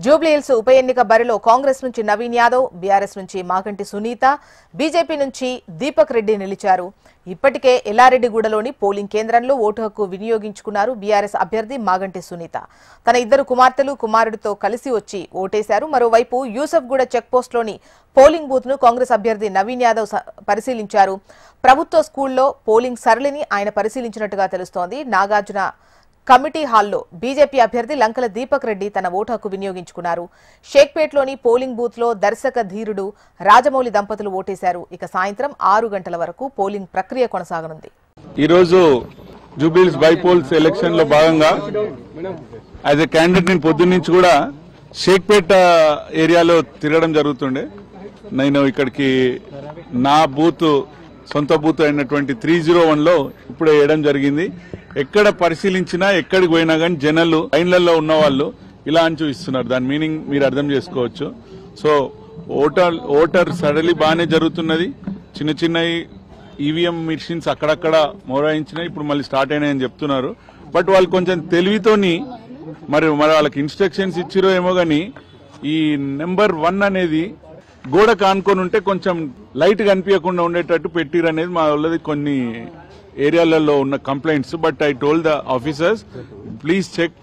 జూబ్లీహిల్స్ ఉప ఎన్నిక బరిలో కాంగ్రెస్ నుంచి నవీన్ యాదవ్, బీఆర్ఎస్ నుంచి మాగంటి సునీత, బీజేపీ నుంచి దీపక్ రెడ్డి నిలిచారు. ఇప్పటికే ఎల్లారెడ్డిగూడలోని పోలింగ్ కేంద్రంలో ఓటు హక్కు వినియోగించుకున్నారు బీఆర్ఎస్ అభ్యర్థి మాగంటి సునీత. తన ఇద్దరు కుమార్తెలు, కుమారుడితో కలిసి వచ్చి ఓటేశారు. మరోవైపు యూసఫ్గూడ చెక్పోస్టులోని పోలింగ్ బూత్ ను కాంగ్రెస్ అభ్యర్థి నవీన్ యాదవ్ పరిశీలించారు. ప్రభుత్వ స్కూల్లో పోలింగ్ సరళిని ఆయన పరిశీలించినట్టుగా తెలుస్తోంది. నాగార్జున కమిటీ హాల్లో బీజేపీ అభ్యర్థి లంకల దీపక్ రెడ్డి తన ఓటు హక్కు వినియోగించుకున్నారు. షేక్పేట్లోని పోలింగ్ బూత్ లో దర్శక ధీరుడు రాజమౌళి దంపతులు ఓటేశారు. ఇక సాయంత్రం 6 గంటల వరకు పోలింగ్ ప్రక్రియ కొనసాగనుంది. ఈ రోజు జూబ్లీహిల్స్ బైపోల్స్ ఎలక్షన్ లో భాగంగా యాజ్ ఎ క్యాండిడేట్ నేను పొద్దున్నుంచి కూడా షేక్పేట్ ఏరియాలో తిరగడం జరుగుతుండే. నేను ఇక్కడికి నా బూత్ సొంత బూత్ అయినటువంటి 301 లో ఇప్పుడే వేయడం జరిగింది. ఎక్కడ పరిశీలించినా ఎక్కడికి పోయినా కానీ జనాలు లైన్లలో ఉన్న వాళ్ళు ఇలా అని చూపిస్తున్నారు. దాని మీనింగ్ మీరు అర్థం చేసుకోవచ్చు. సో ఓటర్ సడలి బాగానే జరుగుతున్నది. చిన్న చిన్న ఈవీఎం మిషన్స్ అక్కడక్కడ మోరాయించినాయి, ఇప్పుడు మళ్ళీ స్టార్ట్ అయినాయని చెప్తున్నారు. బట్ వాళ్ళు కొంచెం తెలివితోని మరి వాళ్ళకి ఇన్స్ట్రక్షన్స్ ఇచ్చిరో ఏమో గానీ ఈ నెంబర్ 1 అనేది గోడ కానుకొని ఉంటే కొంచెం లైట్ కనిపించకుండా ఉండేటట్టు పెట్టిరనేది మా వాళ్ళది కొన్ని ఏరియాలలో ఉన్న complaints. But I told the officers please check,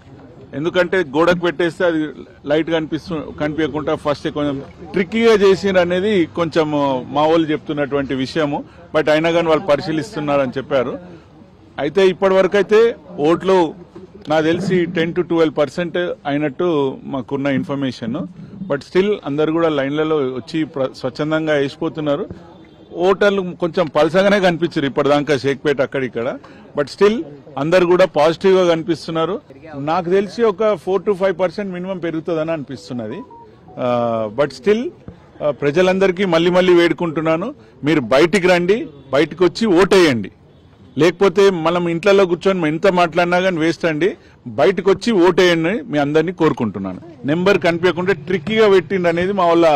ఎందుకంటే గోడకు పెట్టేస్తే అది లైట్ కనిపించకుండా ఫస్ట్ కొంచెం ట్రిక్కీగా చేసినారు అనేది కొంచెం మా వాళ్ళు చెప్తున్నటువంటి విషయము. బట్ అయినా కానీ వాళ్ళు పరిశీలిస్తున్నారని చెప్పారు. అయితే ఇప్పటి వరకు అయితే ఓట్లు నాకు తెలిసి 10 to 12% అయినట్టు మాకున్న ఇన్ఫర్మేషన్. బట్ స్టిల్ అందరు కూడా లైన్లలో వచ్చి స్వచ్ఛందంగా వేసిపోతున్నారు. ఓటర్లు కొంచెం పలసగానే కనిపించారు ఇప్పటిదాకా షేక్పేట అక్కడిక్కడ. బట్ స్టిల్ అందరు కూడా పాజిటివ్ గా కనిపిస్తున్నారు. నాకు తెలిసి ఒక 4 to 5% మినిమం పెరుగుతుందని అనిపిస్తున్నది. బట్ స్టిల్ ప్రజలందరికీ మళ్ళీ వేడుకుంటున్నాను, మీరు బయటికి రండి, బయటకు వచ్చి ఓటేయండి. లేకపోతే మనం ఇంట్లో కూర్చొని ఎంత మాట్లాడినా కానీ వేస్ట్ అండి. బయటకు వచ్చి ఓటేయండి మీ అందరినీ కోరుకుంటున్నాను. నెంబర్ కనిపించకుండా ట్రిక్కీగా పెట్టిండి అనేది మా వాళ్ళ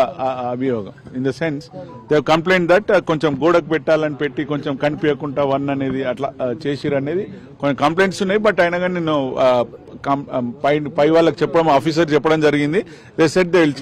అభియోగం. In the sense they complaint that కొంచెం గోడకు పెట్టాలని పెట్టి కొంచెం కనిపించకుండా 1 అనేది అట్లా చేసిరు అనేది కొన్ని కంప్లైంట్స్ ఉన్నాయి. బట్ అయినా కానీ నేను పై వాళ్ళకి చెప్పడం, ఆఫీసర్ చెప్పడం జరిగింది. They said they will